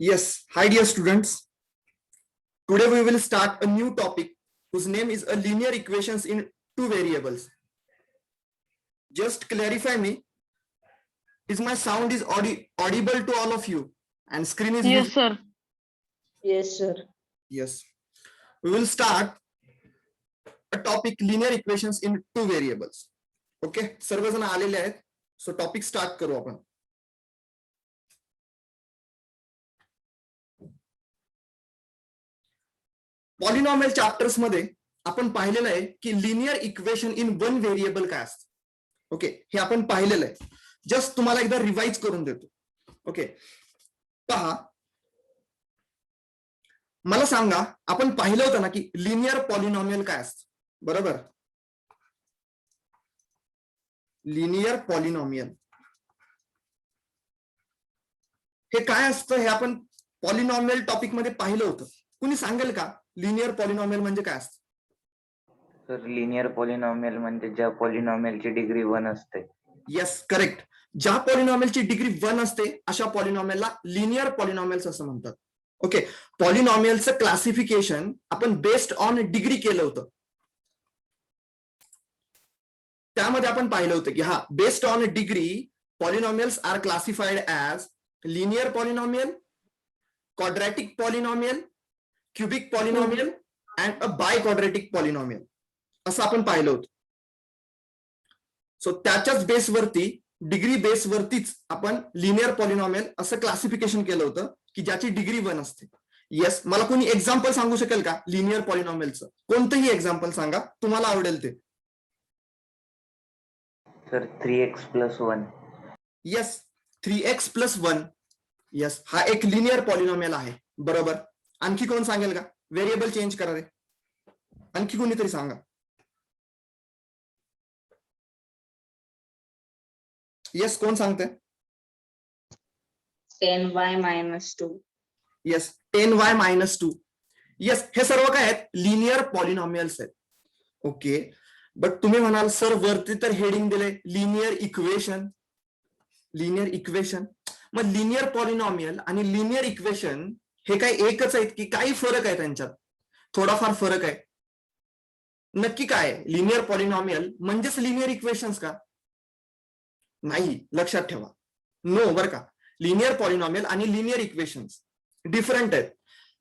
Yes, hi dear students. Today we will start a new topic whose name is a linear equations in two variables. Just clarify me, is my sound is audible to all of you and screen is Yes, visible? sir. Yes, sir. Yes. We will start a topic linear equations in two variables. Okay, सर्वजण आलेले आहेत. So topic start करू आपण. Polynomial chapters मध्ये आपण पाहिलेलं आहे की linear equation in one variable काय असतं. ओके, हे आपण पाहिलेलं आहे. जस्ट तुम्हाला एकदा रिवाइज करून देतो. ओके, पहा, मला सांगा, आपण पाहिलं होतं ना की लिनियर पॉलिनॉमियल काय असतं, बरोबर? लिनियर पॉलिनॉमियल हे काय असतं हे आपण पॉलिनॉमियल टॉपिक मध्ये पाहिलं होतं. कुणी सांगेल का लिनियर पॉलिनॉमियल म्हणजे काय असतं? तर लिनियर पॉलिनॉमियल म्हणजे ज्या पॉलिनॉमियलची डिग्री 1 असते. Yes, correct. ज्या पॉलिनॉमियलची डिग्री 1 असते अशा पॉलिनॉमियलला लिनियर पॉलिनॉमियल्स असं म्हणतात. ओके, पॉलिनॉमियलचं क्लासिफिकेशन आपण बेस्ड ऑन डिग्री केलं होतं. त्यामध्ये आपण पाहिलं होतं की हा based on degree polynomials are classified as linear polynomial, quadratic polynomial, cubic polynomial and a biquadratic polynomial असं आपण पाहिलं होतं. सो त्याच्याच बेसवरती, डिग्री बेसवरतीच आपण लिनियर पॉलिनॉमियल असं क्लासिफिकेशन केलं होतं की ज्याची डिग्री 1 असते. येस, मला कोणी एक्झाम्पल सांगू शकेल का लिनियर पॉलिनॉमियलचं? कोणतंही एक्झाम्पल सांगा, तुम्हाला आवडेल ते. तर 3x + 1. Yes, 3x + 1. येस, हा एक लिनियर पॉलिनॉमियल आहे, बरोबर. आणखी कोण सांगेल का? व्हेरिएबल चेंज करा रे, आणखी कोणीतरी सांगा. येस, कोण सांगते? 10y - 2. Yes, 10y - 2. येस, हे सर्व काय आहेत? लिनियर पॉलिनॉमियल्स आहेत. ओके, बट तुम्ही म्हणाल सर वरती तर हेडिंग दिले लिनियर इक्वेशन. लिनियर इक्वेशन, मग लिनियर पॉलिनॉमियल आणि लिनियर इक्वेशन हे काय एकच आहेत की काही फरक आहे त्यांच्यात? थोडाफार फरक आहे. नक्की काय आहे? लिनियर पॉलिनॉमियल म्हणजेच लिनियर इक्वेशन्स का? नाही, लक्षात ठेवा. नो, बरं का. लिनियर पॉलिनॉमियल आणि लिनियर इक्वेशन्स डिफरंट आहेत.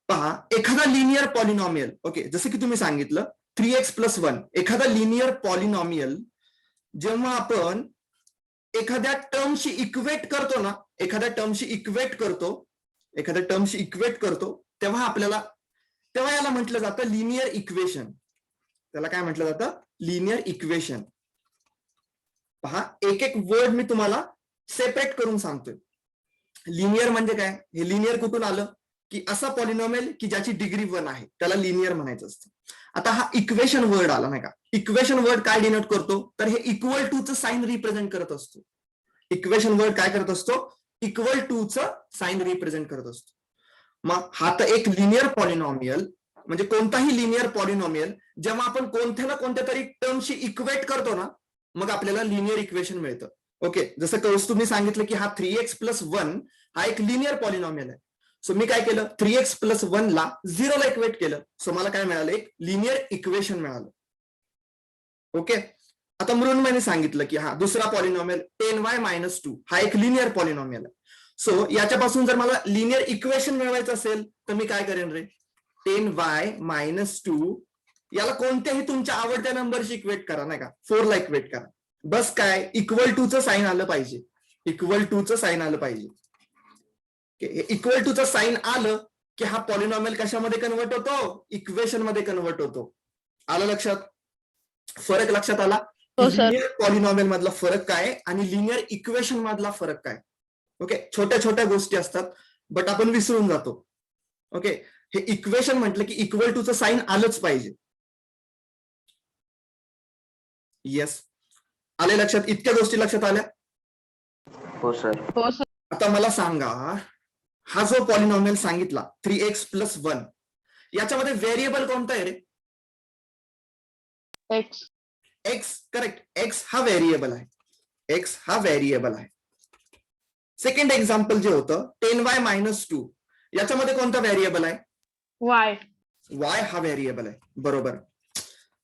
पहा, एखादा लिनियर पॉलिनॉमियल, ओके, जसं की तुम्ही सांगितलं 3x + 1, एखादा लिनियर पॉलिनॉमियल जेव्हा आपण एखाद्या टर्मशी इक्वेट करतो ना, एखाद्या टर्मशी इक्वेट करतो तेव्हा याला म्हटलं जातं लिनियर इक्वेशन. त्याला काय म्हटलं जातं? Linear equation. पहा, एक एक वर्ड मी तुम्हाला सेपरेट करून सांगतोय. लिनियर म्हणजे काय? हे लिनियर कुठून आलं? की असा पॉलिनॉमियल की ज्याची डिग्री 1 आहे त्याला लिनियर म्हणायचं असतं. आता हा इक्वेशन वर्ड आला नाही का? इक्वेशन वर्ड काय डिनोट करतो? तर हे इक्वल टू चं साइन रिप्रेझेंट करत असतो. इक्वेशन वर्ड काय करत असतो? इक्वल टू चं साइन रिप्रेझेंट करत असतो. मग हा तर एक लिनियर पॉलिनॉमियल, म्हणजे कोणताही लिनियर पॉलिनॉमियल जेव्हा आपण कोणत्या ना कोणत्या तरी टर्मशी इक्वेट करतो ना, मग आपल्याला लिनियर इक्वेशन मिळतं. ओके, जसं कौस्तुभने सांगितलं की हा 3x + 1 हा एक लिनियर पॉलिनॉमियल आहे. सो मी काय केलं? 3x + 1 ला 0 ला इक्वेट केलं. सो मला काय मिळालं? एक लिनियर इक्वेशन मिळालं. ओके, आता मृण्मयने सांगितलं की हा दुसरा पॉलिनॉमियल 10y - 2 हा एक लिनियर पॉलिनॉमियल आहे. सो याच्यापासून जर मला लिनियर इक्वेशन मिळवायचं असेल तर मी काय करेन रे? 10y - 2 याला कोणत्याही तुमच्या आवडत्या नंबरशी इक्वेट करा, नाही का? 4 ला इक्वेट करा. बस काय? इक्वल टू चं साइन आलं पाहिजे. इक्वल टू चं साइन आलं पाहिजे. इक्वल टू चं साइन आलं की हा पॉलिनॉमियल कशामध्ये कन्वर्ट होतो? इक्वेशन मध्ये कन्वर्ट होतो. आलं लक्षात? फरक लक्षात आला? लिनियर पॉलिनॉमियल मधला फरक काय आणि लिनियर इक्वेशन मधला फरक काय? ओके, छोट्या छोट्या गोष्टी असतात बट आपण विसरून जातो. ओके, हे इक्वेशन म्हटलं की इक्वल टू चं साइन आलंच पाहिजे. येस, आले लक्षात? इतक्या गोष्टी लक्षात आल्या? हो सर. हो सर. आता मला सांगा, हा जो पॉलिनॉमियल सांगितला 3x + 1 याच्यामध्ये व्हेरिएबल कोणता आहे रे? एक्स. X, correct. एक्स हा व्हेरिएबल आहे. एक्स हा व्हेरिएबल आहे. सेकंड एक्झाम्पल जे होतं 10y - 2, याच्यामध्ये कोणता व्हेरिएबल आहे? Y. वाय हा व्हेरिएबल आहे. बरोबर.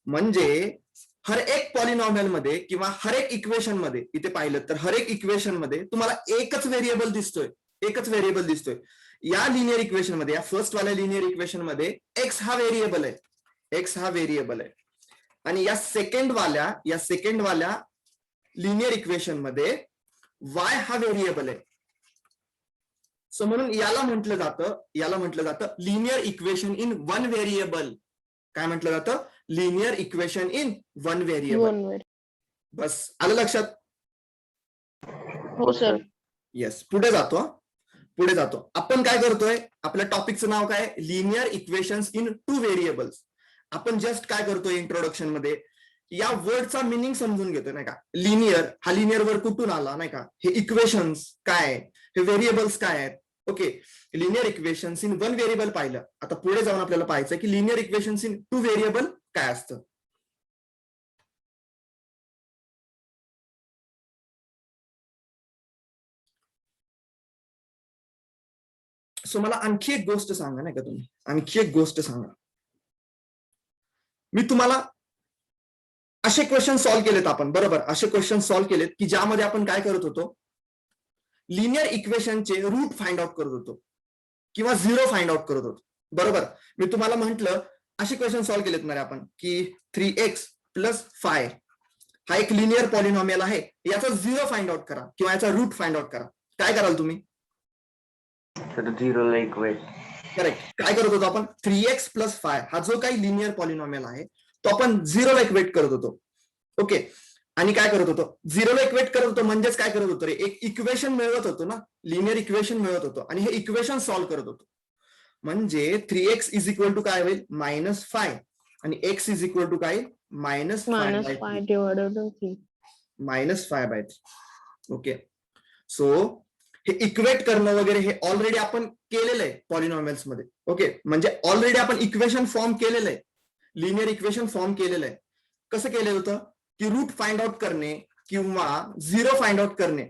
म्हणजे हर एक पॉलिनॉमियल मध्ये किंवा हर एक इक्वेशन मध्ये इथे पाहिलं तर हर एक इक्वेशन मध्ये तुम्हाला एकच व्हेरिएबल दिसतोय. एकच व्हेरिएबल दिसतोय. या लिनियर इक्वेशन मध्ये, या फर्स्ट वाल्या लिनियर इक्वेशन मध्ये एक्स हा व्हेरिएबल आहे. एक्स हा व्हेरिएबल आहे. आणि या सेकंड वाल्या लिनियर इक्वेशन मध्ये वाय हा व्हेरिएबल आहे. सो म्हणून याला म्हटलं जातं linear equation in one variable. काय म्हटलं जातं? Linear equation in one variable. बस आलं लक्षात? हो सर. येस. पुढे जातो. आपण काय करतोय? आपल्या टॉपिकचं नाव काय? Linear equations in two variables. आपण जस्ट काय करतोय इंट्रोडक्शन मध्ये या वर्डचा मिनिंग समजून घेतोय नाही का. लिनियर हा लिनियर वर्ड कुठून आला नाही का. हे इक्वेशन्स काय, हे व्हेरिएबल्स काय आहेत. Okay. Linear equations in one variable पाहिलं. आता पुढे जाऊन आपल्याला पाहायचं की linear equations in two variable काय असतं. सो मला आणखी एक गोष्ट सांगा नाही का तुम्ही. आणखी एक गोष्ट सांगा. मी तुम्हाला असे क्वेश्चन सॉल्व्ह केलेत आपण. बरोबर. असे क्वेश्चन सॉल्व्ह केलेत की ज्यामध्ये आपण काय करत होतो? लिनियर इक्वेशनचे रूट फाइंड आउट करत होतो किंवा झिरो फाइंड आउट करत होतो. बरोबर. मी तुम्हाला म्हंटल असे क्वेश्चन सॉल्व्ह केलेत ना आपण की 3x + 5 हा एक लिनियर पॉलिनॉमियल आहे. याचा झिरो फाइंड आउट करा किंवा याचा रूट फाइंड आउट करा. काय कराल तुम्ही? झिरोला इक्वेट. करेक्ट. काय करत होतो आपण? 3x + 5 हा जो काही लिनियर पॉलिनॉमियल आहे तो आपण झिरोला इक्वेट करत होतो. ओके. आणि काय करत होतो? झिरोला इक्वेट करत होतो म्हणजेच काय करत होतो रे? एक इक्वेशन मिळवत होतो ना. लिनियर इक्वेशन मिळवत होतो आणि हे इक्वेशन सॉल्व्ह करत होतो. म्हणजे 3x = काय होईल? -5 आणि x = काय? -5/3. ओके. सो हे इक्वेट करणं वगैरे हे ऑलरेडी आपण केलेलं आहे पॉलिनॉमियल्स मध्ये. ओके. म्हणजे ऑलरेडी आपण इक्वेशन फॉर्म केलेलं आहे. लिनियर इक्वेशन फॉर्म केलेलं आहे. कसं केलेलं होतं? की रूट फाइंड आउट करणे किंवा झिरो फाइंड आउट करणे.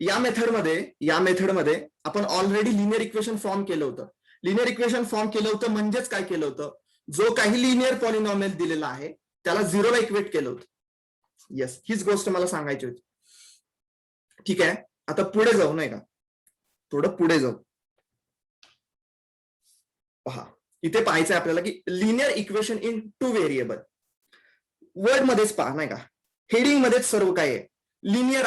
या मेथडमध्ये आपण ऑलरेडी लिनियर इक्वेशन फॉर्म केलं होतं. लिनियर इक्वेशन फॉर्म केलं होतं म्हणजेच काय केलं होतं? जो काही लिनियर पॉलिनॉमियल दिलेला आहे त्याला झिरोला इक्वेट केलं होतं. येस. हीच गोष्ट मला सांगायची होती. ठीक आहे. आता पुढे जाऊ नाही का. थोडं पुढे जाऊ. पहा इथे पाहायचंय आपल्याला की linear equation in two variable. Word मध्येच पहा नाही का. हेडिंग मध्येच सर्व काय आहे. लिनियर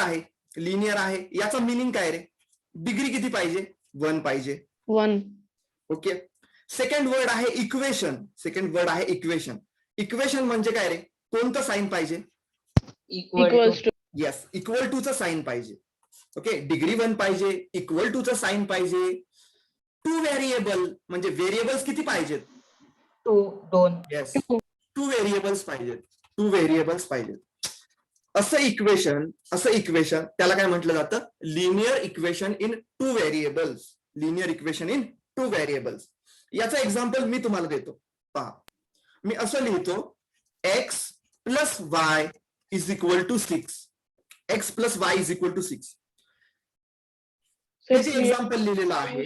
आहे. याचा मिनिंग काय रे? डिग्री किती पाहिजे? 1 पाहिजे. 1. ओके. सेकंड वर्ड आहे इक्वेशन. इक्वेशन म्हणजे काय रे? कोणतं साइन पाहिजे? Equals to. Yes. Equal to चं साइन पाहिजे. ओके. डिग्री 1 पाहिजे. इक्वल टू चं साइन पाहिजे. टू व्हेरिएबल म्हणजे व्हेरिएबल्स किती पाहिजेत? 2. येस. टू व्हेरिएबल्स पाहिजेत. असं इक्वेशन त्याला काय म्हटलं जातं? Linear equation in two variables. याचं एक्झाम्पल मी तुम्हाला देतो. पहा मी असं लिहितो x + y = 6. x + y = 6. हे जे एक्झाम्पल लिहिलेलं आहे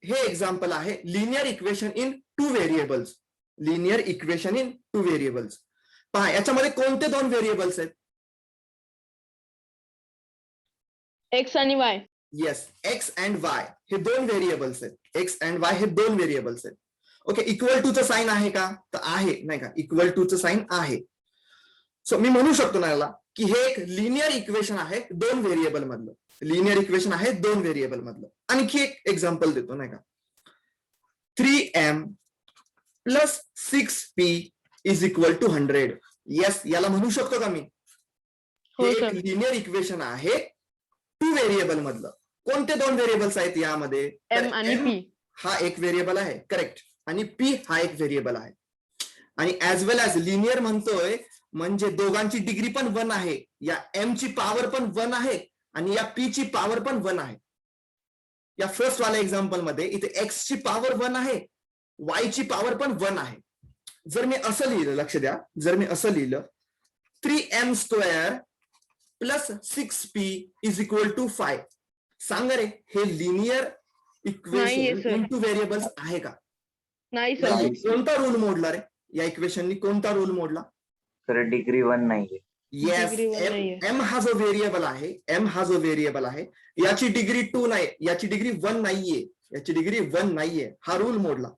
हे एक्झाम्पल आहे linear equation in two variables. पहा याच्यामध्ये कोणते 2 व्हेरिएबल्स आहेत? X आणि Y. Yes. x and y हे 2 व्हेरिएबल्स आहेत. ओके. इक्वल टू चं साइन आहे का? तर आहे नाही का. इक्वल टू चं साइन आहे. सो मी म्हणू शकतो ना याला की हे एक लिनियर इक्वेशन आहे 2 व्हेरिएबल मधलं. आणखी एक एक्झाम्पल देतो नाही का. 3m + 6p = 100. येस. याला म्हणू शकतो का मी? हे एक लिनियर इक्वेशन आहे 2 व्हेरिएबल मधलं. कोणते 2 व्हेरिएबल्स आहेत यामध्ये? M आणि P. हा एक व्हेरिएबल आहे. करेक्ट. आणि p हा एक व्हेरिएबल आहे. आणि ऍज वेल ऍज लिनियर म्हणतोय म्हणजे दोघांची डिग्री पण 1 आहे. या m ची पॉवर पण 1 आहे आणि या p ची पॉवर पण 1 आहे. या फर्स्ट वाल्या एक्झाम्पल मध्ये इथे x ची पॉवर 1 आहे, y ची पॉवर पण 1 आहे. जर मी असं लिहिलं, लक्ष द्या, 3m² + 6p = 5. सांगा रे हे लिनियर नाहीये, इक्वेशन sir. इंटू व्हेरिएबल्स आहे का? नाही सर. नाहीये. कोणता रूल मोडला रे या इक्वेशननी? कोणता रूल मोडला? सर डिग्री 1 नाहीये. येस, Degree one एम नाहीये. एम हा जो व्हेरिएबल आहे, एम हा जो व्हेरिएबल आहे, याची डिग्री 2 नाही, याची डिग्री 1 नाहीये, याची डिग्री 1 नाहीये. हा रूल मोडला.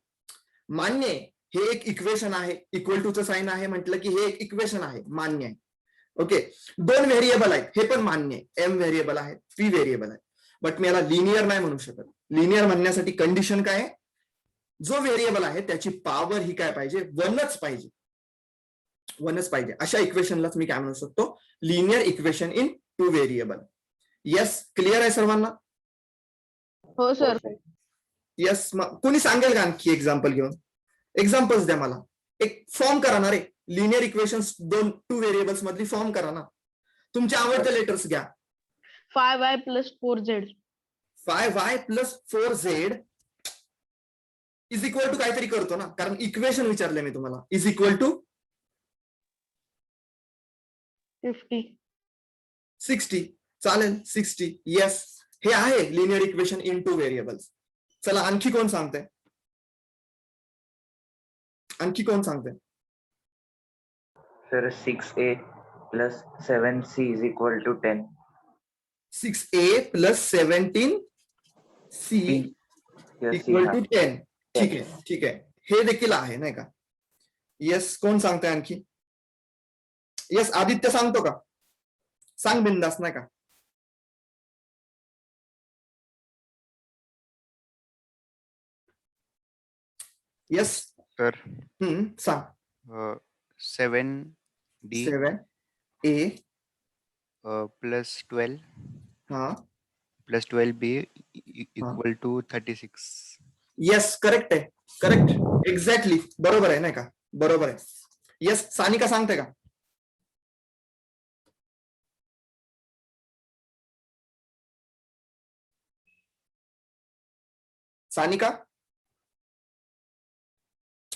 मान्य आहे, हे एक इक्वेशन आहे, इक्वल टूचं साइन आहे म्हटलं की हे एक इक्वेशन आहे, मान्य आहे. ओके, 2 व्हेरिएबल आहेत, हे पण मान्य आहे. एम व्हेरिएबल आहे, पी व्हेरिएबल आहे. बट मी याला लिनियर नाही म्हणू शकत. लिनियर म्हणण्यासाठी कंडिशन काय आहे? जो व्हेरिएबल आहे त्याची पॉवर ही काय पाहिजे? 1च पाहिजे. 1च पाहिजे. अशा इक्वेशनलाच मी काय म्हणू शकतो? Linear equation in 2 variable. Yes, clear आहे सर्वांना? हो सर. येस. कोणी सांगेल का आणखी एक्झाम्पल घेऊन? एक्झाम्पल्स द्या मला. एक फॉर्म करा ना रे, लिनियर इक्वेशन्स 2 व्हेरिएबल्स मधली फॉर्म करा ना. तुमचे आवडते लेटर्स घ्या. 5y plus 4z. 5y plus 4z is equal to काहीतरी करतो ना, कारण इक्वेशन विचारले मी तुम्हाला. Is equal to 50. 60. चालेल, 60. येस, हे आहे लिनियर इक्वेशन इन 2 व्हेरिएबल्स. चला आणखी कोण सांगते? आणखी कोण सांगते? Sir 6a plus 7c is equal to 10. 6a plus 17c Yes, equal हा. टू 10. ठीक आहे, ठीक आहे. हे देखील आहे नाही का? येस, कोण सांगताय आणखी? येस, आदित्य सांगतो का? सांग बिंदास नाही का? येस. सर सांग. 7d 7a plus 12 हा. plus 12b equal to 36. Yes, correct आहे. करेक्ट, एक्झॅक्टली बरोबर आहे नाही का? बरोबर आहे. येस, सानिका सांगते का? सानिका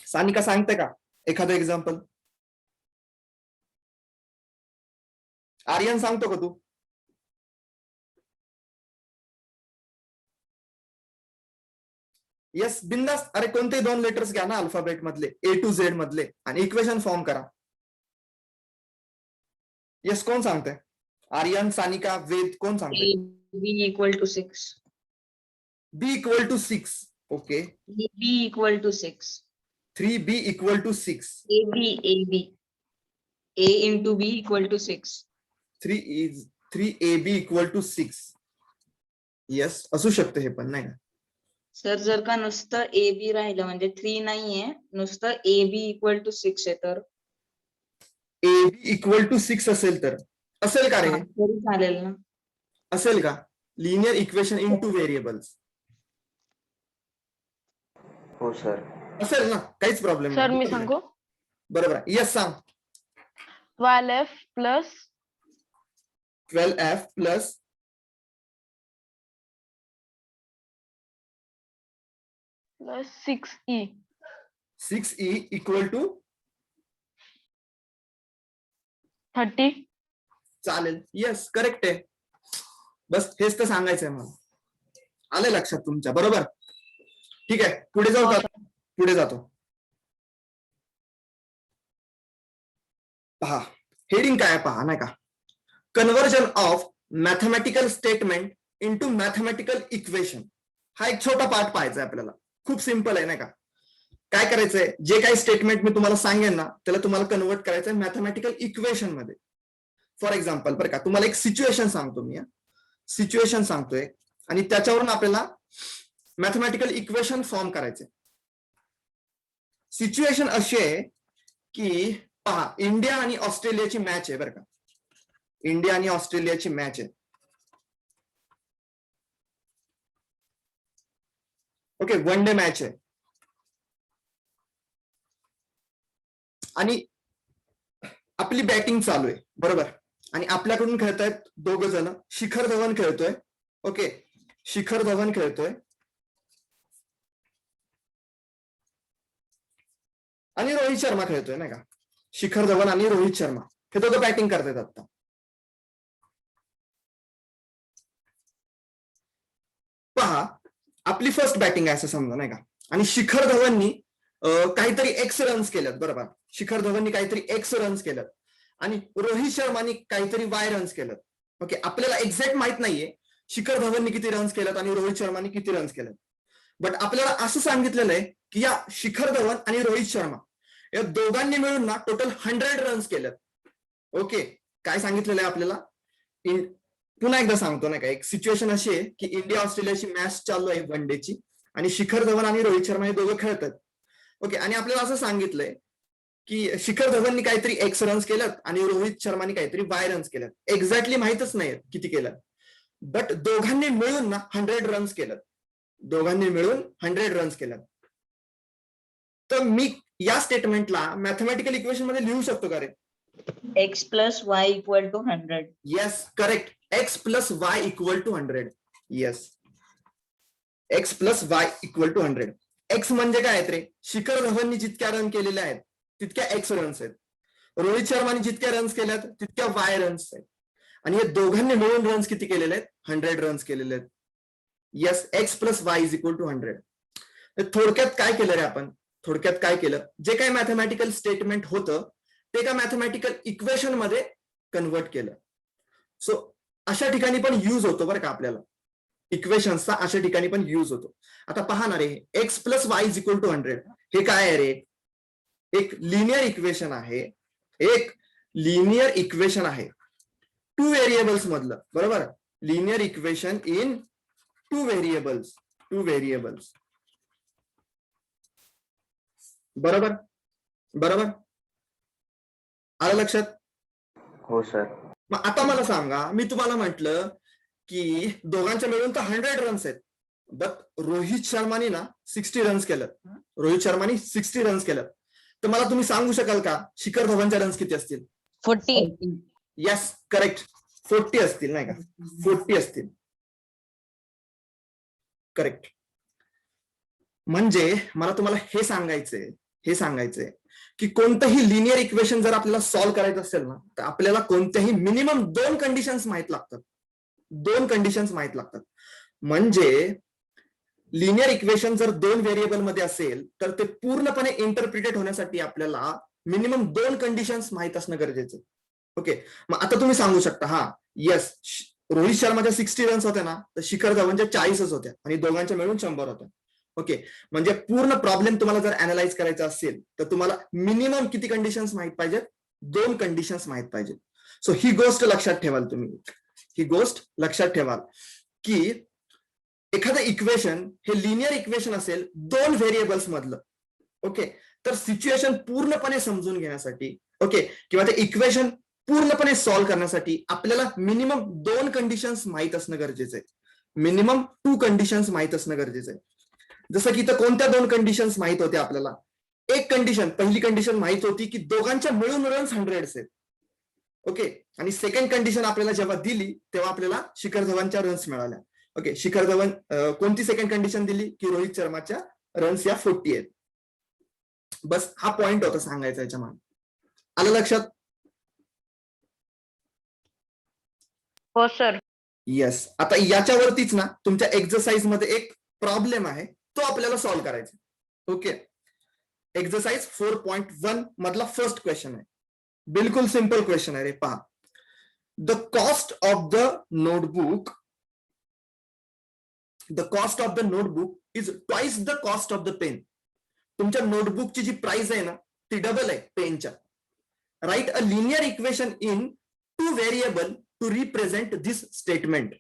सानिका सांगते का एखादं एक्झाम्पल? आर्यन सांगतो का तू? येस, बिंदास. अरे कोणतेही 2 लेटर्स घ्या ना अल्फाबेट मधले, A to Z मधले, आणि इक्वेशन फॉर्म करा. येस, कोण सांगते? आर्यन, सानिका, वेद, कोण सांगते? b equal to 6. B equal to 6. Okay. b equal to 6. 3b equal to 6. ab a into b equal to 6. 3ab equal to 6. Yes, असू शकते हे पण नाही का? सर जर का नुसतं ab राहिलं म्हणजे 3 नाहीये, नुसतं ab equal to 6 आहे तर ab इक्वल टू 6 असेल तर असेल का रे? तरी चालेल ना. असेल का? लिनियर इक्वेशन इन 2 व्हेरिएबल्स हो सर. असेल ना, काहीच प्रॉब्लेम सर मी सांगू? बरोबर आहे. येस, सांग. 12f plus 12f plus 6e. 6e equal to 30. चालेल. येस, करेक्ट आहे. बस हेच तर सांगायचंय मला. आलं लक्षात तुमच्या? बरोबर. ठीक आहे, पुढे जाऊ का? पुढे जातो. पहा, हेडिंग काय आहे पहा नाही का? Conversion of mathematical statement into mathematical equation. हा एक छोटा पार्ट पाहायचा आहे आपल्याला. खूप सिंपल आहे नाही का? काय करायचंय? जे काही स्टेटमेंट मी तुम्हाला सांगेन ना त्याला तुम्हाला कन्वर्ट करायचंय मॅथमॅटिकल इक्वेशन मध्ये. फॉर एक्झाम्पल बरं का, तुम्हाला एक सिच्युएशन सांगतो मी. सिच्युएशन सांगतोय आणि त्याच्यावरून आपल्याला मॅथमॅटिकल इक्वेशन फॉर्म करायचे. सिच्युएशन अशी आहे की पहा, इंडिया आणि ऑस्ट्रेलियाची मॅच आहे बरं का. इंडिया आणि ऑस्ट्रेलियाची मॅच आहे. ओके, 1 डे मॅच आहे. आणि आपली बॅटिंग चालू आहे बरोबर. आणि आपल्याकडून खेळतायत 2 जण. शिखर धवन खेळतोय. ओके, शिखर धवन खेळतोय आणि रोहित शर्मा खेळतोय नाही का? शिखर धवन आणि रोहित शर्मा हे दोघं बॅटिंग करतायत आता. पहा, आपली फर्स्ट बॅटिंग आहे असं समजा नाही का, आणि शिखर धवननी काहीतरी एक्स रन्स केल्यात, बरोबर. शिखर धवननी काहीतरी एक्स रन्स केल्यात आणि रोहित शर्मानी काहीतरी वाय रन्स केल्यात. ओके, आपल्याला एक्झॅक्ट माहित नाहीये शिखर धवननी किती रन्स केल्यात आणि रोहित शर्मानी किती रन्स केल्यात, बट आपल्याला असं सांगितलेलं आहे की या शिखर धवन आणि रोहित शर्मा या दोघांनी मिळून ना टोटल 100 रन्स केल्यात. ओके, काय सांगितलेलं आहे आपल्याला, पुन्हा एकदा सांगतो ना का, एक सिच्युएशन अशी आहे की इंडिया ऑस्ट्रेलियाची मॅच चालू आहे वन डेची आणि शिखर धवन आणि रोहित शर्मा हे दोघं खेळतात. ओके, आणि आपल्याला असं सांगितलंय की शिखर धवननी काहीतरी एक्स रन्स केल्यात आणि रोहित शर्मानी काहीतरी वाय रन्स केल्यात. एक्झॅक्टली माहितच नाही किती केल्यात, बट दोघांनी मिळून ना 100 रन्स केल्यात. दोघांनी मिळून 100 रन्स केल्यात. तर मी या स्टेटमेंटला मॅथमॅटिकल इक्वेशन मध्ये लिहू शकतो का रे? x plus y equal to 100. Yes, correct. X plus y equal to 100. Yes, x plus y equal to 100. X म्हणजे काय आहेत रे? शिखर धवननी जितक्या रन केलेल्या आहेत तितक्या एक्स रन्स आहेत. रोहित शर्माने जितक्या रन्स केल्यात तितक्या वाय रन्स आहेत. आणि हे दोघांनी मिळून रन्स किती केलेले आहेत? 100 रन्स केलेले आहेत. Yes, x plus y is equal to 100. थोडक्यात काय केलं रे आपण? थोडक्यात काय केलं, जे काही मॅथमॅटिकल स्टेटमेंट होतं ते एका मॅथमॅटिकल इक्वेशन मध्ये कन्वर्ट केलं. सो अशा ठिकाणी पण युज होतो बरं का आपल्याला, इक्वेशन्सचा अशा ठिकाणी पण युज होतो. आता पहा ना रे, x plus y is equal to 100 हे काय आहे रे? एक लिनियर इक्वेशन आहे. एक लिनियर इक्वेशन आहे 2 व्हेरिएबल्स मधलं, बरोबर. Linear equation in 2 variables. 2 variables, बरोबर. बरोबर, आलं लक्षात? हो सर. मग आता मला सांगा, मी तुम्हाला म्हटलं की दोघांच्या मिळून तर 100 रन्स आहेत, बट रोहित शर्मानी ना 60 रन्स केलं. रोहित शर्मानी 60 रन्स केलं. तर मला तुम्ही सांगू शकाल का शिखर धवनच्या रन्स किती असतील? 40. Yes, correct. 40 असतील नाही का? 40 असतील, करेक्ट. म्हणजे मला तुम्हाला हे सांगायचंय की कोणतंही लिनियर इक्वेशन जर आपल्याला सॉल्व्ह करायचं असेल ना, तर आपल्याला कोणत्याही मिनिमम 2 कंडिशन्स माहित लागतात. 2 कंडिशन्स माहित लागतात. म्हणजे लिनियर इक्वेशन जर 2 व्हेरिएबल मध्ये असेल तर ते पूर्णपणे इंटरप्रिटेट होण्यासाठी आपल्याला मिनिमम 2 कंडिशन्स माहित असणं गरजेचं. ओके, मग आता तुम्ही सांगू शकता, हा येस, रोहित शर्माच्या 60 रन्स होत्या ना, तर शिखर धवनच्या 40च होत्या आणि दोघांच्या मिळून 100 होत्या. ओके, म्हणजे पूर्ण प्रॉब्लेम तुम्हाला जर अनालाइज करायचा असेल तर तुम्हाला मिनिमम किती कंडिशन्स माहित पाहिजेत? 2 कंडिशन्स माहित पाहिजेत. सो ही गोष्ट लक्षात ठेवाल तुम्ही, ही गोष्ट लक्षात ठेवाल की एखादं इक्वेशन हे लिनियर इक्वेशन असेल 2 व्हेरिएबल्स मधलं. ओके, तर सिच्युएशन पूर्णपणे समजून घेण्यासाठी, ओके, किंवा ते इक्वेशन पूर्णपणे सॉल्व्ह करण्यासाठी आपल्याला मिनिमम 2 कंडिशन्स माहित असणं गरजेचं आहे. मिनिमम 2 कंडिशन्स माहित असणं गरजेचं आहे. जसं की इथं कोणत्या 2 कंडिशन्स माहित होत्या आपल्याला? एक कंडिशन, पहिली कंडिशन माहित होती की दोघांच्या मिळून रन्स 100 आहेत. ओके, आणि सेकंड कंडिशन आपल्याला जेव्हा दिली तेव्हा आपल्याला शिखर धवनच्या रन्स मिळाल्या. ओके, शिखर धवन कोणती सेकंड कंडिशन दिली की रोहित शर्माच्या रन्स या 40 आहेत. बस हा पॉइंट होता सांगायचा याच्या मागे. आलं लक्षात? हो सर. येस. आता याच्यावरतीच ना तुमच्या एक्सरसाइज मध्ये एक प्रॉब्लेम आहे, तो आपल्याला सॉल्व्ह करायचा. ओके, एक्सरसाइज 4.1 मधला फर्स्ट क्वेश्चन आहे. बिलकुल सिंपल क्वेश्चन आहे रे. पहा, the cost of the notebook is twice the cost of the pen. तुमच्या नोटबुकची जी प्राइस आहे ना ती डबल आहे पेनच्या. Write a linear equation in 2 variable to represent this statement.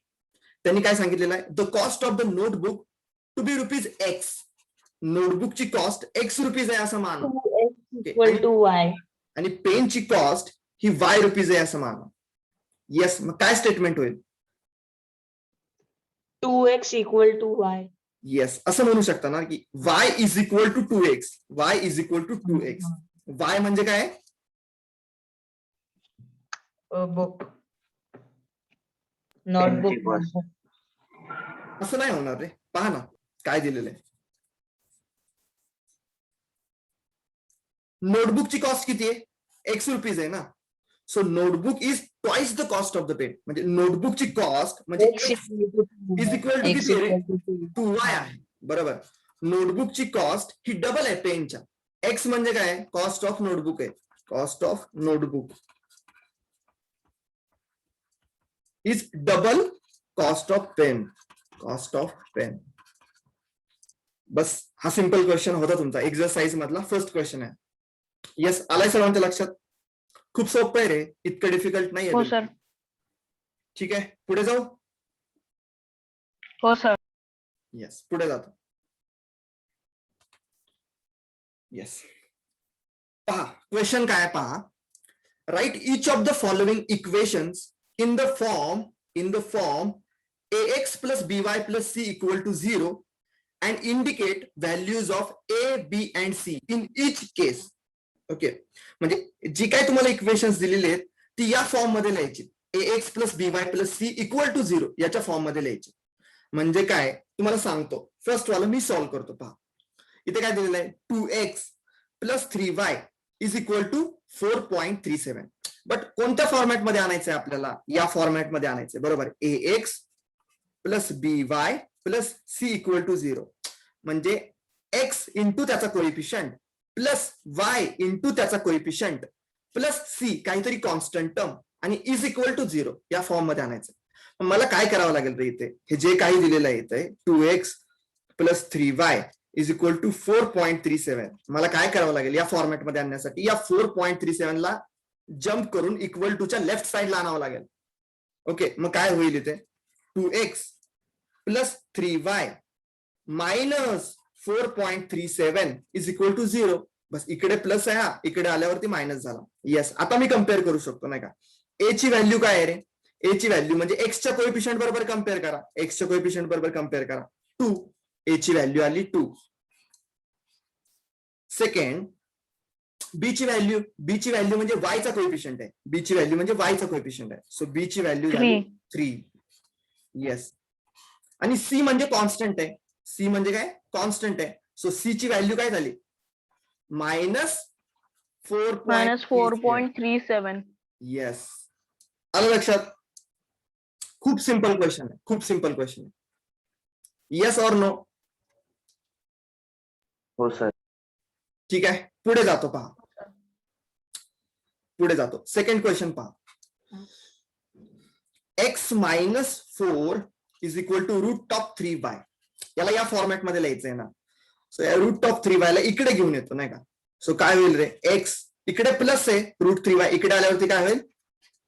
त्यांनी काय सांगितलेलं आहे? The cost of the notebook to be rupees x. नोटबुकची कॉस्ट एक्स रुपीज आहे असं माना. Equal to y. आणि पेनची कॉस्ट ही वाय रुपीज आहे असं माना. येस, मग काय स्टेटमेंट होईल? 2x equal to y. Yes, असं म्हणू शकता ना की y is equal to 2x. y is equal to 2x. y म्हणजे काय? Book. Notebook. Penची cost. असं नाही होणार रे. पहा ना काय दिलेलं आहे. नोटबुकची कॉस्ट किती आहे? एक्स रुपीज आहे ना. So notebook is twice the cost of the pen. म्हणजे नोटबुकची कॉस्ट म्हणजे इज इक्वल टू किती आहे रे? 2y आहे. बरोबर. नोटबुकची कॉस्ट ही डबल आहे पेनच्या. एक्स म्हणजे काय? कॉस्ट ऑफ नोटबुक आहे. Cost of notebook is double cost of pen. Cost of pen. बस हा सिंपल क्वेश्चन होता तुमचा एक्सरसाइज मधला फर्स्ट क्वेश्चन आहे. येस, आलाय सर्वांच्या लक्षात? खूप सोपं आहे रे, इतकं डिफिकल्ट नाही हो आहे. सर. ठीक आहे, पुढे जाऊ. हो सर. येस, पुढे जातो. येस, पहा क्वेश्चन काय पहा. Write each of the following equations in the form ax plus by plus c equal to 0 and indicate values of a, b and c in each case. Okay, म्हणजे जी काय तुम्हाला equations दिलेली आहेत ती या फॉर्म मध्ये लिहायची. ax plus by plus c equal to 0 याच्या फॉर्म मध्ये लिहायची. म्हणजे काय तुम्हाला सांगतो. फर्स्ट वाला मी सॉल्व्ह करतो. पहा इथे काय दिलेलं आहे, 2x plus 3y is equal to 4.37. But कोणत्या फॉर्मॅट मध्ये आणायचंय आपल्याला? या फॉर्मॅट मध्ये आणायचंय. बरोबर. ax plus by plus c equal to 0. म्हणजे x इंटू त्याचा कोएफिशियंट प्लस y इंटू त्याचा कोएफिशियंट प्लस c काहीतरी कॉन्स्टंट टर्म आणि इज इक्वल टू 0 या फॉर्म मध्ये आणायचं. मला काय करावं लागेल रे इथे? हे जे काही दिलेलं आहे इथे 2x plus 3y is equal to 4.37. मला काय करावं लागेल या फॉर्मॅट मध्ये आणण्यासाठी? या 4.37 ला जम्प करून इक्वल टूच्या लेफ्ट साइडला आणावं लागेल. ओके, मग काय होईल इथे? 2x plus 3y minus 4.37 is equal to 0. बस इकडे प्लस आहे, हा इकडे आल्यावरती मायनस झाला. येस, आता मी कम्पेअर करू शकतो नाही का? ए ची व्हॅल्यू काय आहे रे? ए ची व्हॅल्यू म्हणजे एक्सच्या कोएफिशियंट बरोबर कम्पेअर करा. एक्सच्या कोएफिशियंट बरोबर कम्पेअर करा. 2, ए ची व्हॅल्यू आली 2. सेकंड, बी ची व्हॅल्यू म्हणजे वायचा कोएफिशियंट आहे. बी ची व्हॅल्यू म्हणजे वायचा कोएफिशियंट आहे. सो बी ची व्हॅल्यू झाली 3. येस, आणि सी म्हणजे कॉन्स्टंट आहे. सी म्हणजे काय? कॉन्स्टंट आहे. सो सी ची व्हॅल्यू काय झाली? मायनस 4.37. येस, आलं लक्षात? खूप सिंपल क्वेश्चन आहे. खूप सिंपल क्वेश्चन आहे. Yes or no? हो सर. ठीक आहे, पुढे जातो. पहा पुढे जातो. सेकंड क्वेश्चन पहा. x minus 4 is equal to root of 3y. याला या फॉर्मॅट मध्ये लिहायचंय ना. सो या रूट ऑफ 3y ला इकडे घेऊन येतो नाही का? सो काय होईल रे? x इकडे प्लस आहे, रूट 3y इकडे आल्यावरती काय होईल?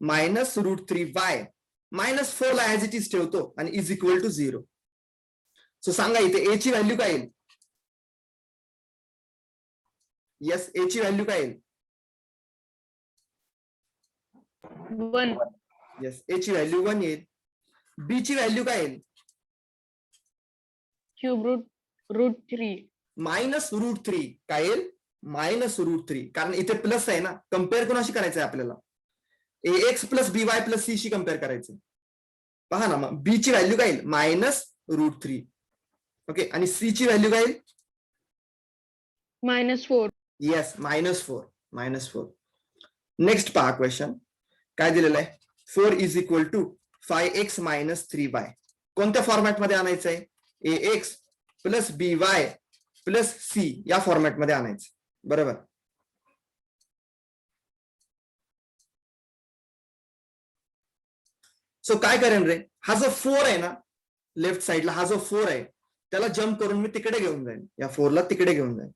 मायनस रूट 3y मायनस 4 ला ऍज इट इज ठेवतो आणि इज इक्वल टू 0. सो सांगा इथे ए ची व्हॅल्यू काय येईल? येस, ए ची व्हॅल्यू काय येईल? 1. येस, ए ची व्हॅल्यू 1 येईल. बी ची व्हॅल्यू काय येईल? Cube route 3. मायनस रूट 3 काय येईल? Minus root 3. कारण इथे प्लस आहे ना. कम्पेअर कोणाशी करायचंय आपल्याला? ax plus by plus c शी कम्पेअर करायचं. पहा ना, मग बी ची व्हॅल्यू काय येईल? Minus root 3. ओके, आणि सी ची व्हॅल्यू काय येईल? -4. येस, -4. नेक्स्ट पहा क्वेश्चन काय दिलेलं आहे? 4 is equal to 5x minus 3y. कोणत्या फॉर्मॅट मध्ये आणायचं आहे? ax plus by plus c या फॉर्मॅट मध्ये आणायचं. बरोबर. सो काय करेन रे? हा जो 4 आहे ना लेफ्ट साइडला, हा जो 4 आहे त्याला जम्प करून मी तिकडे घेऊन जाईन. या 4 ला तिकडे घेऊन जाईन.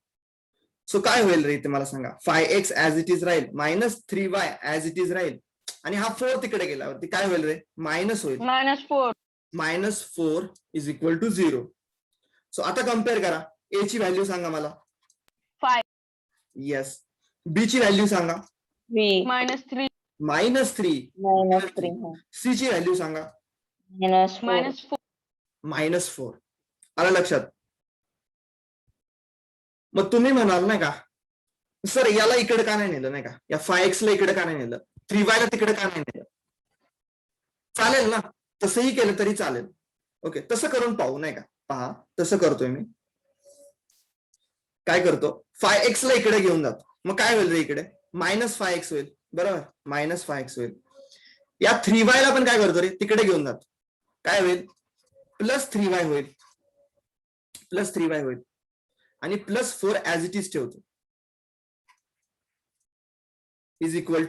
सो काय होईल रे इथे मला सांगा? 5x ऍज इट इज राहील, minus 3y as it is राहील, आणि हा 4 तिकडे गेल्यावरती काय होईल रे? मायनस होईल. -4. -4 इज इक्वल टू 0. सो आता कम्पेअर करा. ए ची व्हॅल्यू सांगा मला. 5. येस. बी ची व्हॅल्यू सांगा. -3. -3. सी ची व्हॅल्यू सांगा. -4. आलं लक्षात? मग तुम्ही म्हणाल नाही का, सर याला इकडे का नाही नेलं नाही का? या 5x ला इकडे का नाही नेलं? 3y ला तिकडे का नाही नेलं? चालेल ना, तसंही केलं तरी चालेल. ओके, तसं करून पाहू नाही का? पहा, तसं करतोय मी. काय करतो? 5x ला इकडे घेऊन जातो. मग काय होईल रे इकडे? -5x होईल. बरोबर, -5x होईल. या 3y ला पण काय करतो रे, तिकडे घेऊन जातो. काय होईल, +3y होईल, +3y होईल आणि +4 ऍज इट इज ठेवतो, इज इक्वल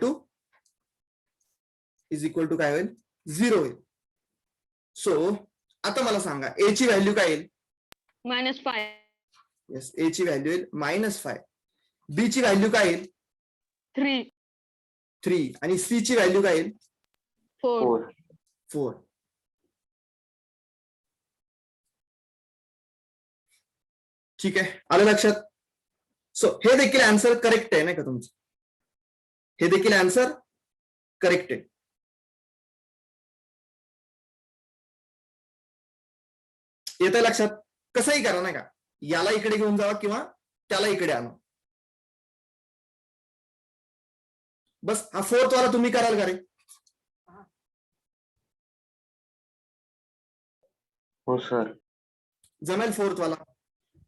टू काय होईल, 0 होईल. सो आता मला सांगा a ची व्हॅल्यू काय येईल. -5. येस, a ची व्हॅल्यू येईल -5. b ची व्हॅल्यू काय येईल 3. 3 आणि c ची व्हॅल्यू काय येईल 4. 4. ठीक आहे, आलं लक्षात. सो हे देखील आन्सर करेक्ट आहे नाही का तुमचं, हे देखील आन्सर करेक्ट आहे. येतं लक्षात. कसंही करा नाही का, याला इकडे घेऊन जावा किंवा त्याला इकडे आणा. बस हा 4th वाला तुम्ही कराल का रे. हो सर. जमेल 4th वाला.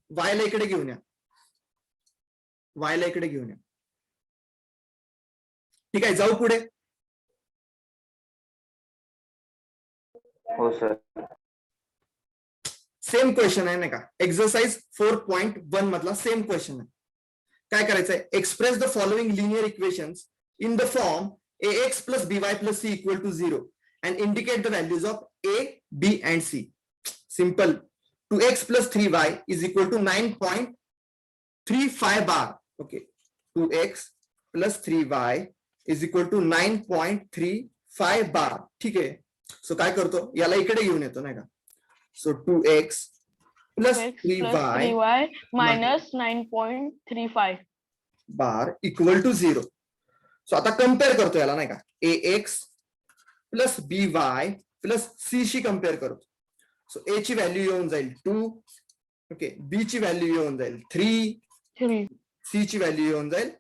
वायला इकडे घेऊन या, वायला इकडे घेऊन या. ठीक आहे, जाऊ पुढे. हो सर. सेम क्वेश्चन आहे नाही का, एक्सरसाइज 4.1 मधला सेम क्वेश्चन आहे. काय करायचंय, express the following linear equations in the form ax plus by plus c equal to 0 and indicate the values of a, b and c. Simple. 2x plus 3y is equal to 9.35 bar. Okay, 2x plus 3y is equal to 9.35 bar. ठीक आहे. So काय करतो, याला इकडे घेऊन येतो नाही का. So 2x plus 3y minus 9.35 bar equal to 0. So आता कम्पेअर करतो याला नाही का, ax plus by plus c शी कम्पेअर करतो. सो a ची व्हॅल्यू येऊन जाईल 2, ओके, b ची व्हॅल्यू येऊन जाईल 3, 3 c ची व्हॅल्यू येऊन जाईल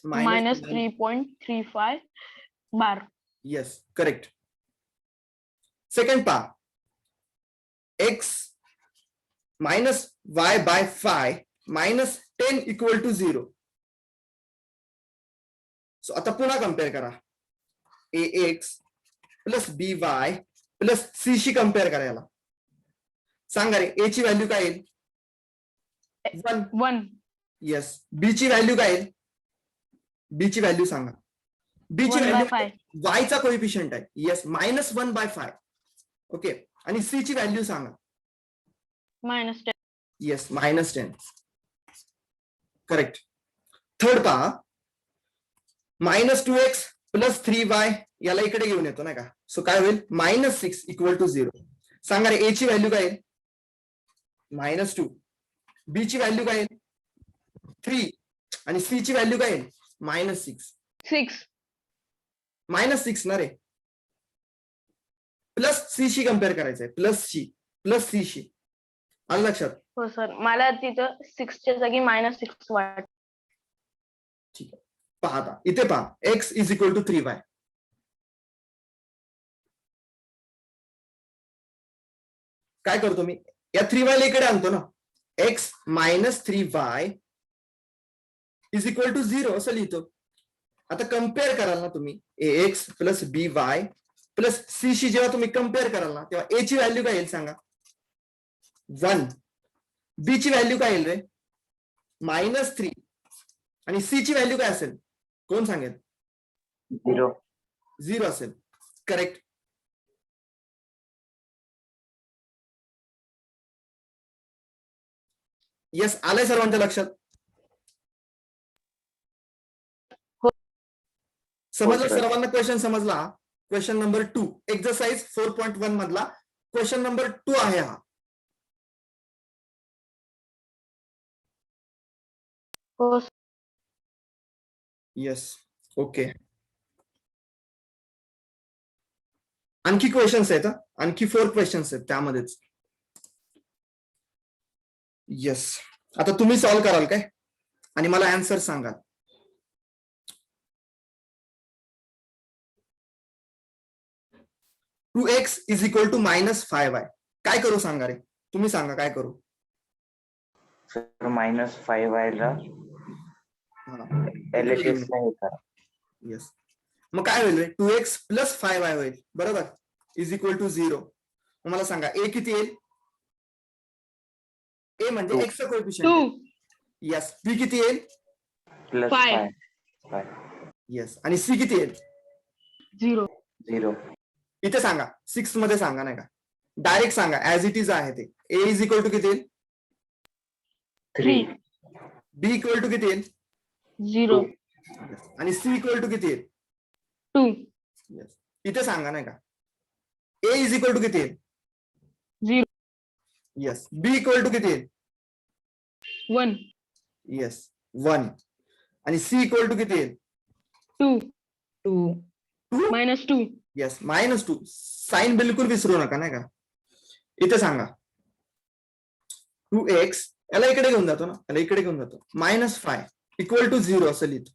minus 3.35 bar. Yes, correct. Second पहा, x minus y by 5 minus 10 equal to 0. So आता पुन्हा कम्पेअर करा, ax plus by plus c शी कम्पेअर करा याला. सांगा रे, a ची व्हॅल्यू काय येईल 1. 1 येस, b ची व्हॅल्यू काय येईल, b ची व्हॅल्यू सांगा. b ची 1 by व्हॅल्यू 5 y चा कोएफिशियंट आहे. येस, -1/5. ओके, आणि c ची व्हॅल्यू सांगा. -10. येस, -10. करेक्ट. थर्ड पहा, -2x प्लस 3y याला इकडे घेऊन येतो नाही का. सो काय होईल, -6 इक्वल टू 0. सांगा रे, a ची व्हॅल्यू काय येईल -2, b ची व्हॅल्यू काय येईल 3 आणि c ची व्हॅल्यू काय येईल -6. 6 -6 ना रे, प्लस c शी कम्पेअर करायचंय, प्लस c शी. आलं लक्षात. हो सर, मला तिथं 6 च्या जागी -6 वाटत. ठीक आहे, पहा आता इथे पहा, x is equal to 3y. काय करतो मी, या 3y ला इकडे आणतो ना, x minus 3y is equal to 0 असं लिहितो. आता कम्पेअर कराल ना तुम्ही, ax plus by plus c शी जेव्हा तुम्ही कम्पेअर कराल ना, तेव्हा a ची व्हॅल्यू काय येईल सांगा 1, b ची व्हॅल्यू काय येईल रे -3 आणि c ची व्हॅल्यू काय असेल, कोण सांगेल 0 असेल. करेक्ट. येस, आलंय सर्वांच्या लक्षात. समजलं सर्वांना, क्वेश्चन समजला. क्वेश्चन नंबर 2, एक्सरसाइज 4.1 मधला क्वेश्चन नंबर 2 आहे हा. हो येस, ओके. आणखी क्वेश्चन्स आहेत, आणखी 4 क्वेश्चन्स आहेत त्यामध्येच. येस, आता तुम्ही सॉल्व्ह कराल काय आणि मला आन्सर सांगाल. (2x is equal to -5y) काय करू सांगा रे, तुम्ही सांगा काय करू. सर -5y ला हा. LHS ला हे करा. येस. मग काय होईल रे? 2x प्लस 5y होईल, बरोबर, इज इक्वल टू 0. मला सांगा ए किती येईल? ए म्हणजे Two. x चा 2 कोएफिशियंट. येस. बी किती येईल? Plus 5 5 yes. आणि सी किती येईल? 0 0 इथे सांगा, 6 मध्ये सांगा, नाही का, डायरेक्ट सांगा, ऍज इट इज आहे ते. ए इज इक्वल टू किती येईल? 3 बी इक्वल टू किती येईल? 0 Yes. आणि सी इक्वल टू किती येईल? 2 येस. इथे सांगा, नाही का, ए इज इक्वल टू किती येईल? 0 येस. बी इक्वल टू किती येईल? 1 येस, 1. आणि सी इक्वल टू किती येईल? 2 2 -2 येस, -2. साइन बिलकुल विसरू नका, नाही का. इथे सांगा 2x, याला इकडे घेऊन जातो ना, याला इकडे घेऊन जातो, -5 इक्वल टू 0 असं लिहितो.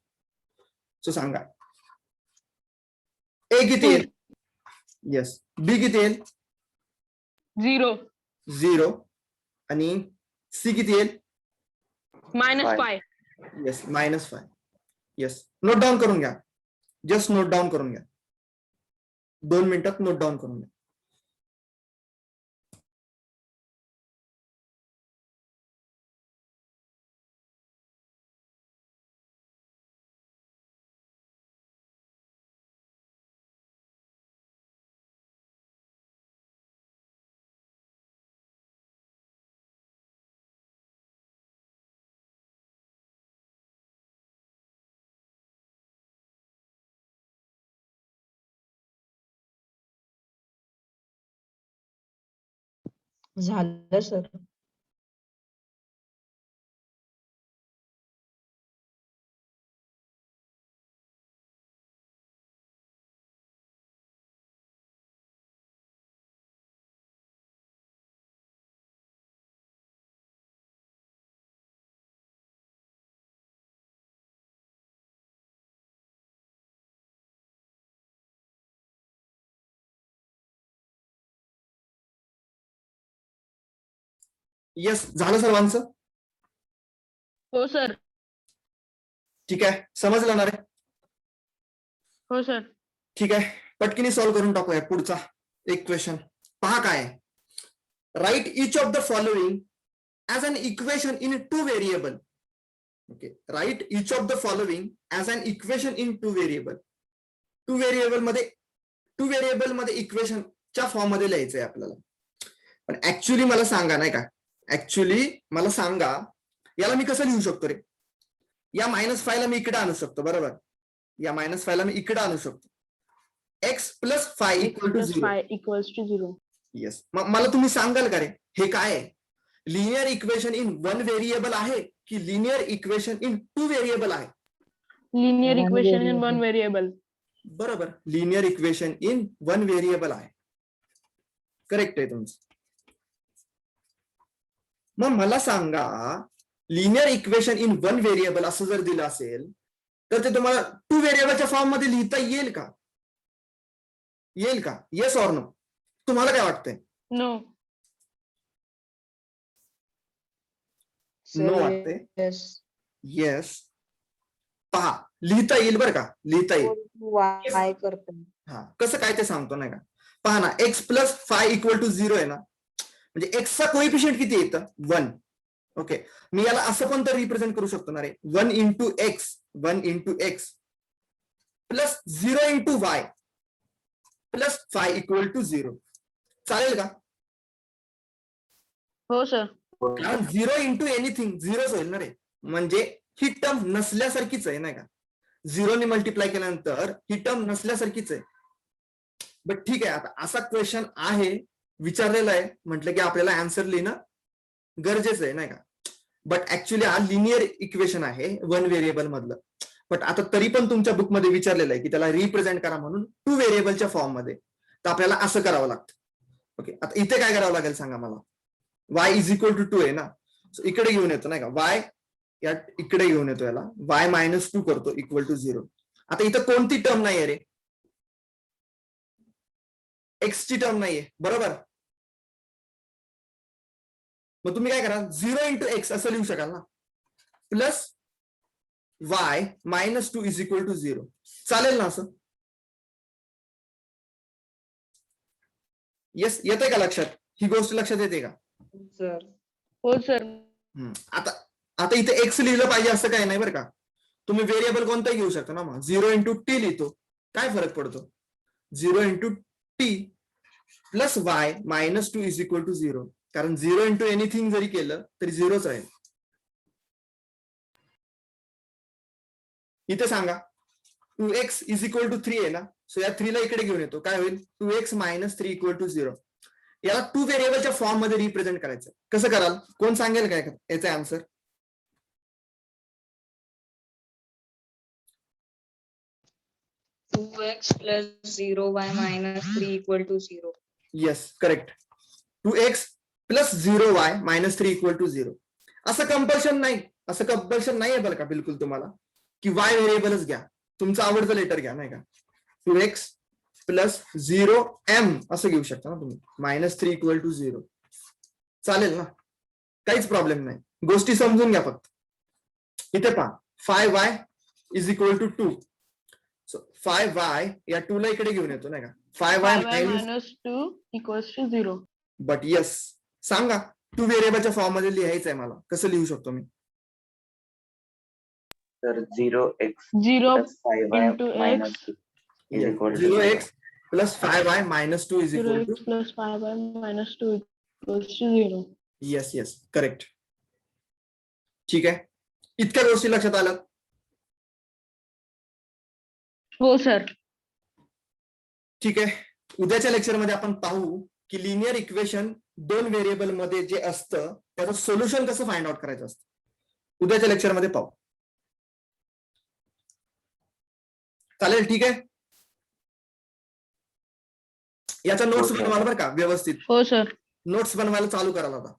सो सांगा ए किती येईल? येस. बी किती येईल? 0 0. आणि सी किती येईल? -5 येस, -5. येस. नोट डाऊन करून घ्या, जस्ट नोट डाऊन करून घ्या, 2 मिनिटात नोट डाऊन करून घ्या. झालं सर. येस, झालं सर्वांचं? हो सर ठीक आहे, समजलं ना रे? हो सर ठीक आहे, पटकीने सॉल्व्ह करून टाकूया पुढचा एक क्वेश्चन. पहा काय आहे. Write each of the following as an equation in 2 variable. Okay, write each of the following as an equation in 2 variable. 2 variable मध्ये इक्वेशनच्या फॉर्म मध्ये लिहायचंय आपल्याला. पण ऍक्च्युली मला सांगा, नाही का, ऍक्च्युली मला सांगा, याला मी कसं लिहू शकतो रे? या -5 ला मी इकडे आणू शकतो, बरोबर. या -5 ला मी इकडे आणू शकतो. x plus 5 equal to 0. 5 equals to 0 yes. मग मला तुम्ही सांगाल का रे, हे काय आहे? लिनियर इक्वेशन इन 1 व्हेरिएबल आहे की लिनियर इक्वेशन इन 2 व्हेरिएबल आहे? linear One equation in one variable. variable बरोबर, लिनियर इक्वेशन इन 1 व्हेरिएबल आहे. करेक्ट आहे तुमचं. मग मला सांगा, लिनियर इक्वेशन इन 1 व्हेरिएबल असं जर दिलं असेल तर ते तुम्हाला 2 व्हेरिएबलच्या फॉर्म मध्ये लिहिता येईल का? येईल का? Yes or no? तुम्हाला काय वाटतंय? no नो वाटतंय? Yes. येस. पहा, लिहिता येईल बरं का, लिहिता येईल. Y करतो. हा, कसं काय ते सांगतो, नाही का. पहा ना, x प्लस 5 इक्वल टू 0 आहे ना, म्हणजे x चा कोएफिशियंट किती येतं? 1. ओके, मी याला असं पण तर रिप्रेझेंट करू शकतो ना रे, 1 into x plus 0 into y plus 5 equal to 0. चालेल का? हो सर कारण 0 इंटू एनिथिंग 0च होईल ना रे, म्हणजे ही टर्म नसल्यासारखीच आहे, नाही का. 0 ने मल्टिप्लाय केल्यानंतर ही टर्म नसल्यासारखीच आहे. बट ठीक आहे, आता असा क्वेश्चन आहे, विचारलेला आहे, म्हटलं की आपल्याला आन्सर लिहिणं गरजेचं आहे, नाही का. बट ऍक्च्युली हा लिनियर इक्वेशन आहे 1 व्हेरिएबल मधलं. बट आता तरी पण तुमच्या बुकमध्ये विचारलेलं आहे की त्याला रिप्रेझेंट करा म्हणून 2 व्हेरिएबलच्या फॉर्म मध्ये, तर आपल्याला असं करावं लागतं. ओके, आता इथे काय करावं लागेल सांगा मला. y इज इक्वल टू 2 आहे ना, सो इकडे घेऊन येतो, नाही का, y या इकडे घेऊन येतो, याला y -2 करतो इक्वल टू 0. आता इथं कोणती टर्म नाहीये रे, x ची टर्म नाहीये, बरोबर. मग तुम्ही काय करा, 0 इंटू एक्स असं लिहू शकाल ना, plus y -2 is equal to 0. चालेल ना असं? येस, येते का लक्षात? ही गोष्ट लक्षात येते का? सर हो सर. आता आता इथे एक्स लिहिलं पाहिजे असं काही नाही बरं का. तुम्ही व्हेरिएबल कोणताही घेऊ शकता ना. मग 0 इंटू टी लिहितो, काय फरक पडतो? 0 into T plus y -2 is equal to 0. कारण 0 इंटू एनिथिंग जरी केलं तरी 0च राहील. इथे सांगा 2x इज इक्वल टू 3 आहे ना, सो या 3 ला इकडे घेऊन येतो, काय होईल? 2x - 3 equal to 0. याला 2 व्हेरिएबलच्या फॉर्म मध्ये रिप्रेझेंट करायचं. कसं कराल? कोण सांगेल काय याचा answer? 2x plus 0y minus 3 equal to 0. Yes, correct. 2x plus 0y -3 equal to 0. असं कंपल्शन नाही, असं कंपल्शन नाही आहे बरं का बिलकुल तुम्हाला की y व्हेरिएबलच घ्या. तुमचं आवडतं लेटर घ्या, नाही का. 2x प्लस 0m असं घेऊ शकता ना तुम्ही. -3 इक्वल टू 0 चालेल ना, काहीच प्रॉब्लेम नाही. गोष्टी समजून घ्या फक्त. इथे पहा 5y is equal to 2. So 5y या 2 ला इकडे घेऊन येतो, नाही का. 5y minus -2 equals to 0. But yes, सांगा 2 व्हेरिएबलच्या फॉर्म मध्ये लिहायचं आहे मला, कसं लिहू शकतो मी? तर 0x 0 plus 5y into minus x. 2 is equal to 0x plus 5y -2 is equal to 0x plus 5y minus 2 equals to 0. Yes yes, correct. ठीक आहे, इतक्या गोष्टी लक्षात आल्यात? हो सर. ठीक आहे, उद्याच्या लेक्चर मध्ये आपण पाहू की लिनियर इक्वेशन 2 व्हेरिएबल मध्ये जे असतं त्याचं सोल्युशन कसं फाइंड आउट करायचं असतं. उद्याच्या लेक्चर मध्ये पाहू. चालेल, ठीक आहे. याचा नोट्स बनवायला बरं का व्यवस्थित. हो सर. नोट्स बनवायला चालू करायला आता.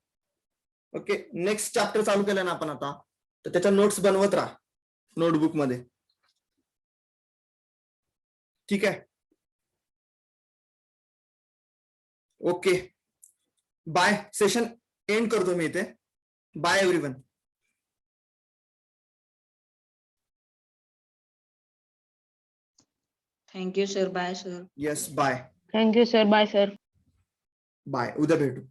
ओके, नेक्स्ट चॅप्टर चालू केलं ना आपण आता, तर त्याच्या नोट्स बनवत राहा नोटबुक मध्ये. ठीक आहे, ओके, बाय. सेशन एंड करतो मी इथे. Bye everyone. Thank you, sir. Bye, sir. Yes, bye thank you sir. Bye sir. Bye. उद्या भेटू.